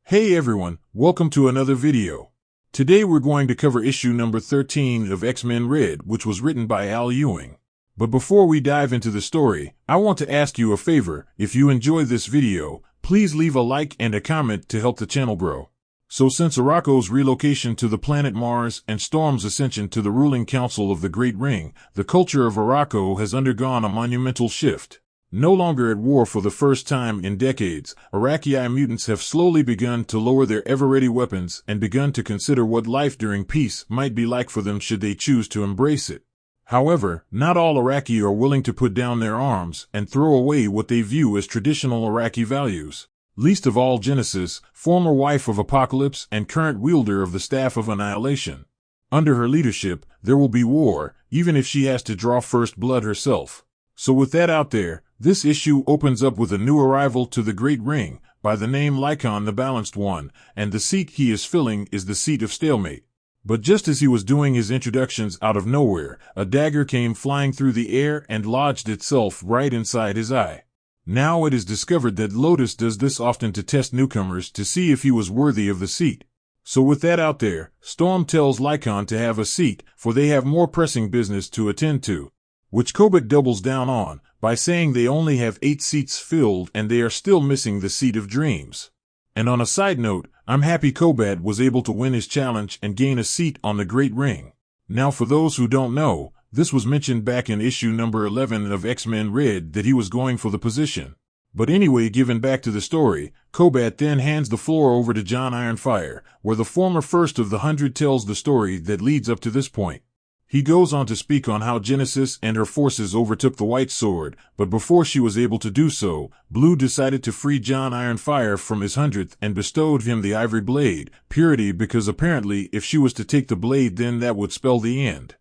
Hey everyone, welcome to another video. Today we're going to cover issue number 13 of X-Men Red, which was written by Al Ewing. But before we dive into the story, I want to ask you a favor. If you enjoy this video, please leave a like and a comment to help the channel grow. So since Arakko's relocation to the planet Mars and Storm's ascension to the ruling council of the Great Ring, the culture of Arrakko has undergone a monumental shift. No longer at war for the first time in decades, Arakki mutants have slowly begun to lower their ever-ready weapons and begun to consider what life during peace might be like for them should they choose to embrace it. However, not all Arakki are willing to put down their arms and throw away what they view as traditional Arakki values. Least of all Genesis, former wife of Apocalypse and current wielder of the Staff of Annihilation. Under her leadership, there will be war, even if she has to draw first blood herself. So with that out there, this issue opens up with a new arrival to the Great Ring, by the name Lycon the Balanced One, and the seat he is filling is the seat of stalemate. But just as he was doing his introductions out of nowhere, a dagger came flying through the air and lodged itself right inside his eye. Now it is discovered that Lotus does this often to test newcomers to see if he was worthy of the seat. So with that out there, Storm tells Lycon to have a seat, for they have more pressing business to attend to. Which Kobet doubles down on, by saying they only have 8 seats filled and they are still missing the Seat of Dreams. And on a side note, I'm happy Kobet was able to win his challenge and gain a seat on the Great Ring. Now for those who don't know, this was mentioned back in issue number 11 of X-Men Red that he was going for the position. But anyway, given back to the story, Kobet then hands the floor over to John Ironfire, where the former First of the 100 tells the story that leads up to this point. He goes on to speak on how Genesis and her forces overtook the White Sword, but before she was able to do so, Blue decided to free John Ironfire from his 100th and bestowed him the Ivory Blade, Purity, because apparently if she was to take the blade then that would spell the end.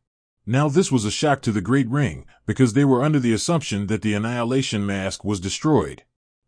Now this was a shock to the Great Ring, because they were under the assumption that the Annihilation Mask was destroyed.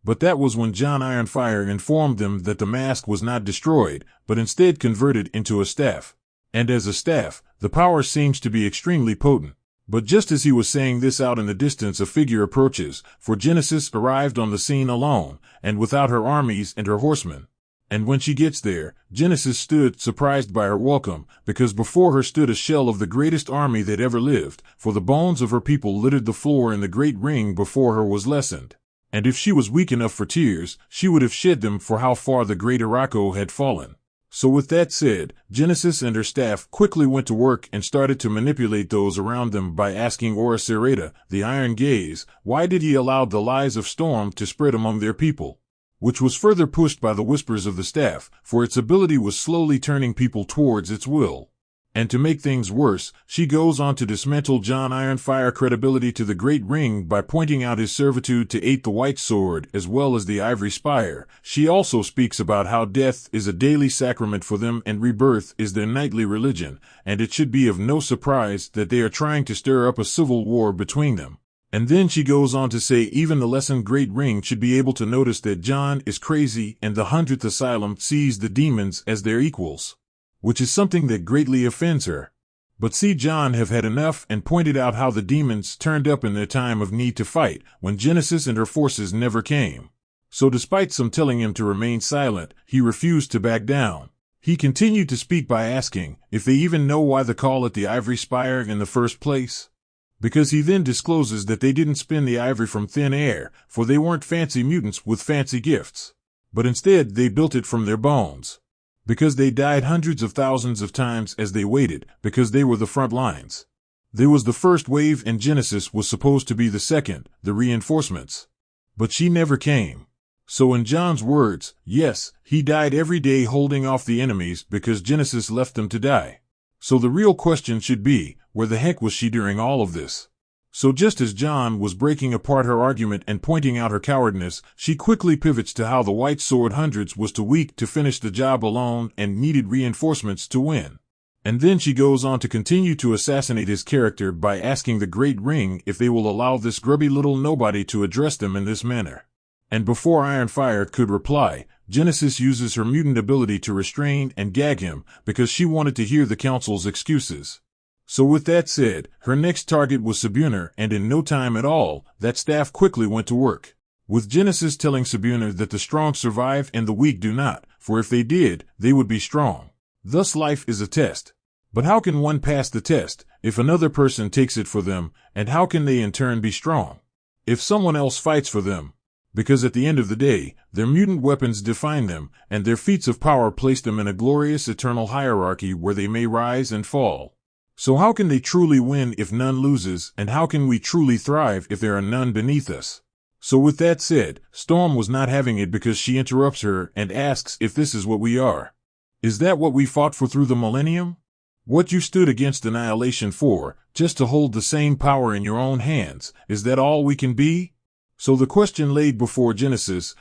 But that was when John Ironfire informed them that the mask was not destroyed, but instead converted into a staff. And as a staff, the power seems to be extremely potent. But just as he was saying this out in the distance a figure approaches, for Genesis arrived on the scene alone, and without her armies and her horsemen. And when she gets there, Genesis stood surprised by her welcome, because before her stood a shell of the greatest army that ever lived, for the bones of her people littered the floor in the Great Ring before her was lessened. And if she was weak enough for tears, she would have shed them for how far the great Arrakko had fallen. So with that said, Genesis and her staff quickly went to work and started to manipulate those around them by asking Oracereta, the Iron Gaze, why did he allow the lies of Storm to spread among their people? Which was further pushed by the whispers of the staff, for its ability was slowly turning people towards its will. And to make things worse, she goes on to dismantle John Ironfire credibility to the Great Ring by pointing out his servitude to the White Sword as well as the Ivory Spire. She also speaks about how death is a daily sacrament for them and rebirth is their nightly religion, and it should be of no surprise that they are trying to stir up a civil war between them. And then she goes on to say even the lessened Great Ring should be able to notice that John is crazy and the 100th Asylum sees the demons as their equals. Which is something that greatly offends her. But John have had enough and pointed out how the demons turned up in their time of need to fight, when Genesis and her forces never came. So despite some telling him to remain silent, he refused to back down. He continued to speak by asking if they even know why they call it the Ivory Spire in the first place. Because he then discloses that they didn't spin the ivory from thin air, for they weren't fancy mutants with fancy gifts. But instead they built it from their bones. Because they died hundreds of thousands of times as they waited, because they were the front lines. They was the first wave and Genesis was supposed to be the second, the reinforcements. But she never came. So in John's words, yes, he died every day holding off the enemies because Genesis left them to die. So the real question should be, where the heck was she during all of this? So just as John was breaking apart her argument and pointing out her cowardness, she quickly pivots to how the White Sword Hundreds was too weak to finish the job alone and needed reinforcements to win. And then she goes on to continue to assassinate his character by asking the Great Ring if they will allow this grubby little nobody to address them in this manner. And before Ironfire could reply, Genesis uses her mutant ability to restrain and gag him because she wanted to hear the Council's excuses. So with that said, her next target was Sabuna, and in no time at all, that staff quickly went to work. with Genesis telling Sabuna that the strong survive and the weak do not, for if they did, they would be strong. Thus life is a test. But how can one pass the test if another person takes it for them, and how can they in turn be strong if someone else fights for them? Because at the end of the day, their mutant weapons define them, and their feats of power place them in a glorious eternal hierarchy where they may rise and fall. So how can they truly win if none loses, and how can we truly thrive if there are none beneath us? So with that said, Storm was not having it because she interrupts her and asks if this is what we are. Is that what we fought for through the millennium? What you stood against Annihilation for, just to hold the same power in your own hands, is that all we can be? So the question laid before Genesis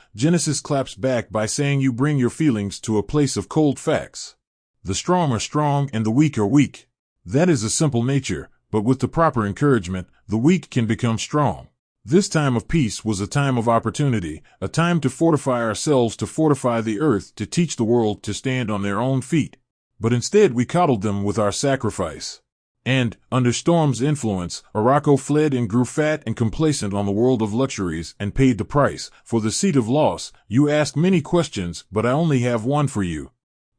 claps back by saying you bring your feelings to a place of cold facts. The strong are strong and the weak are weak. That is a simple nature, but with the proper encouragement, the weak can become strong. This time of peace was a time of opportunity, a time to fortify ourselves, to fortify the earth, to teach the world to stand on their own feet. But instead we coddled them with our sacrifice. And, under Storm's influence, Arakko fled and grew fat and complacent on the world of luxuries and paid the price. For the seat of loss, you ask many questions, but I only have one for you.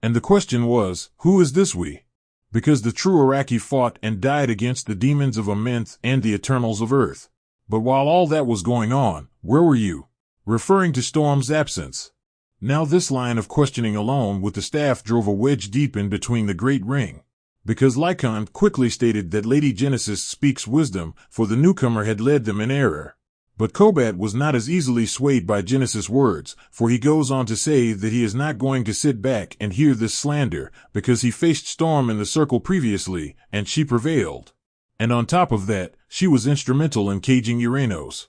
And the question was, who is this we? Because the true Arakko fought and died against the demons of Amenth and the Eternals of Earth. But while all that was going on, where were you? Referring to Storm's absence. Now this line of questioning alone with the staff drove a wedge deep in between the great ring. Because Lycon quickly stated that Lady Genesis speaks wisdom, for the newcomer had led them in error. But Kobat was not as easily swayed by Genesis' words, for he goes on to say that he is not going to sit back and hear this slander, because he faced Storm in the circle previously, and she prevailed. And on top of that, she was instrumental in caging Uranos.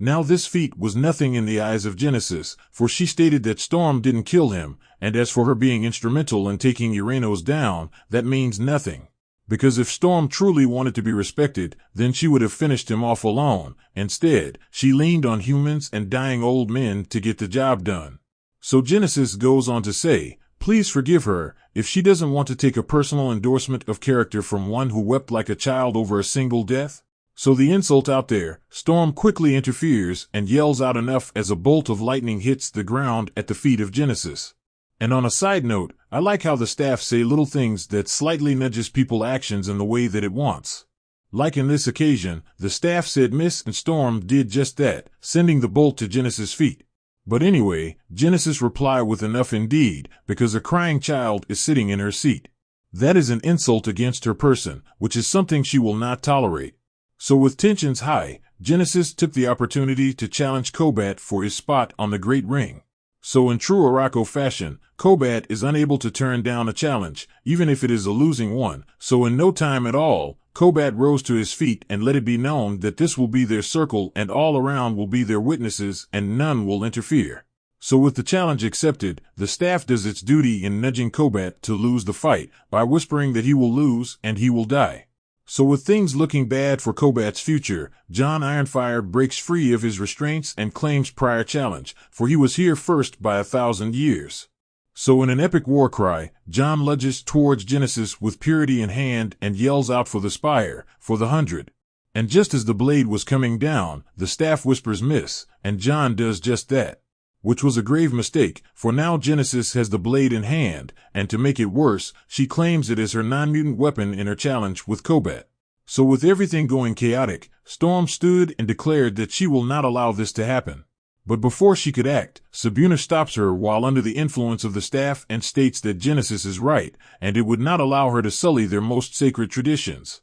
Now this feat was nothing in the eyes of Genesis, for she stated that Storm didn't kill him, and as for her being instrumental in taking Uranos down, that means nothing. Because if Storm truly wanted to be respected, then she would have finished him off alone. Instead, she leaned on humans and dying old men to get the job done. So Genesis goes on to say, please forgive her, if she doesn't want to take a personal endorsement of character from one who wept like a child over a single death. So the insult out there, Storm quickly interferes and yells out enough as a bolt of lightning hits the ground at the feet of Genesis. And on a side note, I like how the staff say little things that slightly nudges people's actions in the way that it wants. Like in this occasion, the staff said Miss and Storm did just that, sending the bolt to Genesis' feet. But anyway, Genesis reply with enough indeed, because a crying child is sitting in her seat. That is an insult against her person, which is something she will not tolerate. So with tensions high, Genesis took the opportunity to challenge Kobat for his spot on the Great Ring. So in true Arakko fashion, Kobat is unable to turn down a challenge, even if it is a losing one. So in no time at all, Kobat rose to his feet and let it be known that this will be their circle and all around will be their witnesses and none will interfere. So with the challenge accepted, the staff does its duty in nudging Kobat to lose the fight by whispering that he will lose and he will die. So with things looking bad for Kobat's future, John Ironfire breaks free of his restraints and claims prior challenge, for he was here first by 1,000 years. So in an epic war cry, John lunges towards Genesis with purity in hand and yells out for the spire, for the 100. And just as the blade was coming down, the staff whispers miss, and John does just that. Which was a grave mistake, for now Genesis has the blade in hand, and to make it worse, she claims it as her non-mutant weapon in her challenge with Kobat. So with everything going chaotic, Storm stood and declared that she will not allow this to happen. But before she could act, Sabuna stops her while under the influence of the staff and states that Genesis is right, and it would not allow her to sully their most sacred traditions.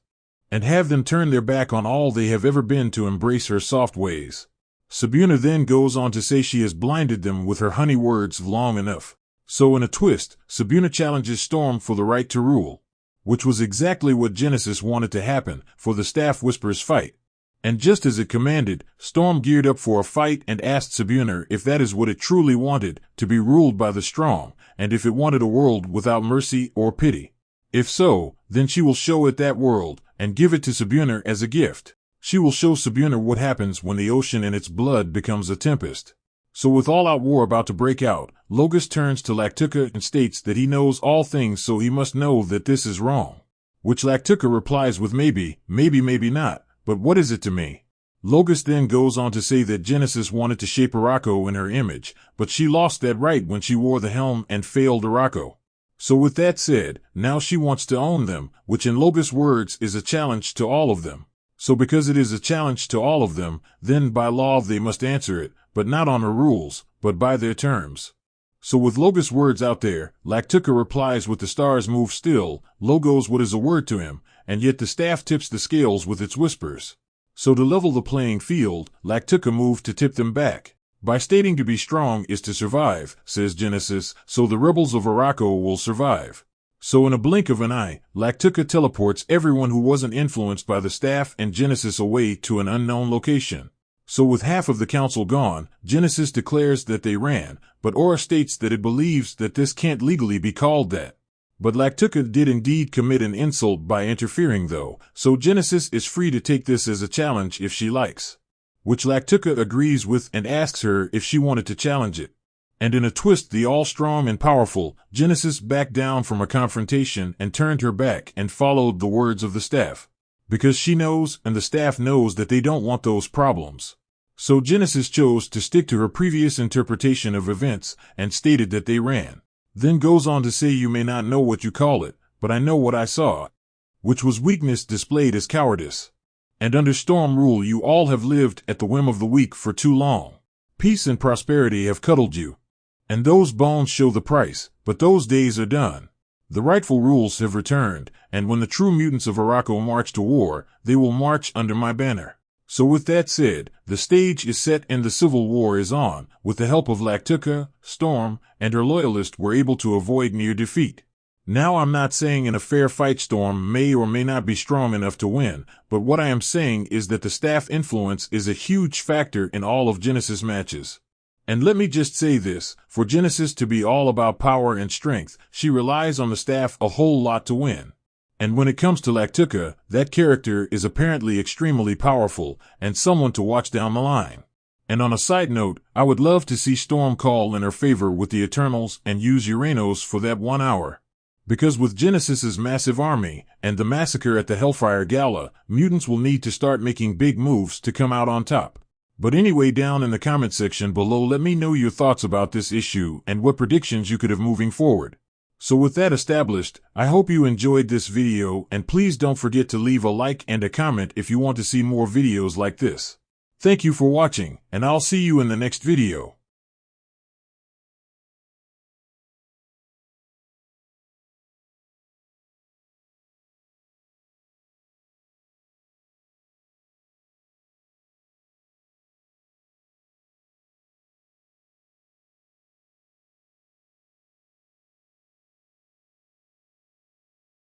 And have them turn their back on all they have ever been to embrace her soft ways. Sabuna then goes on to say she has blinded them with her honey words long enough. So in a twist, Sabuna challenges Storm for the right to rule. Which was exactly what Genesis wanted to happen, for the staff whispers fight. And just as it commanded, Storm geared up for a fight and asked Sabuna if that is what it truly wanted, to be ruled by the strong, and if it wanted a world without mercy or pity. If so, then she will show it that world, and give it to Sabuna as a gift. She will show Sabuna what happens when the ocean and its blood becomes a tempest. So with all-out war about to break out, Logos turns to Lactuca and states that he knows all things so he must know that this is wrong. Which Lactuca replies with maybe, maybe not, but what is it to me? Logos then goes on to say that Genesis wanted to shape Arakko in her image, but she lost that right when she wore the helm and failed Arakko. So with that said, now she wants to own them, which in Logos' words is a challenge to all of them. So because it is a challenge to all of them, then by law they must answer it, but not on her rules, but by their terms. So with Logos' words out there, Laktuka replies with the stars move still, Logos what is a word to him, and yet the staff tips the scales with its whispers. So to level the playing field, Laktuka moved to tip them back. By stating to be strong is to survive, says Genesis, so the rebels of Arakko will survive. So in a blink of an eye, Laktuka teleports everyone who wasn't influenced by the staff and Genesis away to an unknown location. So with half of the council gone, Genesis declares that they ran, but Aura states that it believes that this can't legally be called that. But Laktuka did indeed commit an insult by interfering though, so Genesis is free to take this as a challenge if she likes. Which Laktuka agrees with and asks her if she wanted to challenge it. And in a twist the all-strong and powerful, Genesis backed down from a confrontation and turned her back and followed the words of the staff. Because she knows and the staff knows that they don't want those problems. So Genesis chose to stick to her previous interpretation of events and stated that they ran. Then goes on to say you may not know what you call it, but I know what I saw. Which was weakness displayed as cowardice. And under storm rule you all have lived at the whim of the weak for too long. Peace and prosperity have cuddled you. And those bones show the price, but those days are done. The rightful rules have returned, and when the true mutants of Arakko march to war, they will march under my banner. So with that said, the stage is set and the civil war is on. With the help of Laktuka, Storm, and her loyalists were able to avoid near defeat. Now I'm not saying in a fair fight Storm may or may not be strong enough to win, but what I am saying is that the staff influence is a huge factor in all of Genesis matches. And let me just say this, for Genesis to be all about power and strength, she relies on the staff a whole lot to win. And when it comes to Laktuka, that character is apparently extremely powerful, and someone to watch down the line. And on a side note, I would love to see Storm call in her favor with the Eternals and use Uranos for that 1 hour. Because with Genesis's massive army, and the massacre at the Hellfire Gala, mutants will need to start making big moves to come out on top. But anyway, down in the comment section below let me know your thoughts about this issue and what predictions you could have moving forward. So with that established, I hope you enjoyed this video and please don't forget to leave a like and a comment if you want to see more videos like this. Thank you for watching, and I'll see you in the next video.